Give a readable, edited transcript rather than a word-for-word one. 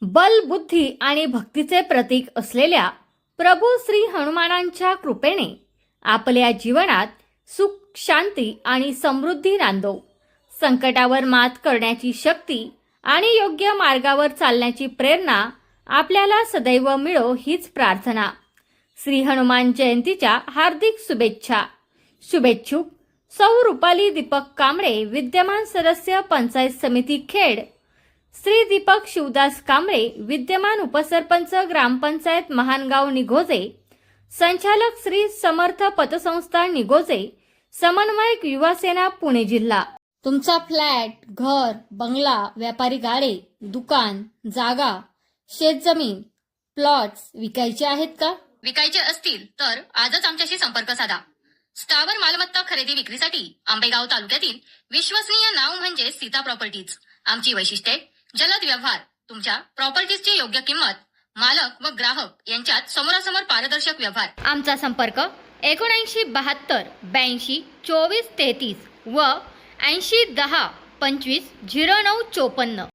बल, बुद्धी आणि भक्तीचे प्रतीक असलेल्या प्रभू श्री हनुमानांच्या कृपेने आपल्या जीवनात सुख, शांती आणि समृद्धी नांदो. संकटावर मात करण्याची शक्ती आणि योग्य मार्गावर चालण्याची प्रेरणा आपल्याला सदैव मिळो हीच प्रार्थना. श्री हनुमान जयंतीच्या हार्दिक शुभेच्छा. शुभेच्छुक सौ रुपाली दीपक कांबळे, विद्यमान सदस्य पंचायत समिती खेड. श्री दीपक शिवदास कांबळे, विद्यमान उपसरपंच ग्रामपंचायत महानगाव निघोजे. संचालक श्री समर्थ पतसंस्था निघोजे. समन्वयक युवासेना पुणे जिल्हा. तुमचा फ्लॅट, घर, बंगला, व्यापारी गाडे, दुकान, जागा, शेतजमीन, प्लॉट्स विकायचे आहेत का? विकायचे असतील तर आजच आमच्याशी संपर्क साधा. स्थावर मालमत्ता खरेदी विक्रीसाठी आंबेगाव तालुक्यातील विश्वसनीय नाव म्हणजे सीता प्रॉपर्टीज. आमची वैशिष्ट्ये: जलद व्यवहार, तुमच्या प्रॉपर्टीजची योग्य किंमत, मालक व ग्राहक यांच्यात समोरासमोर पारदर्शक व्यवहार. आमचा संपर्क 7972 82 24 33 व 80 10 25 09 54.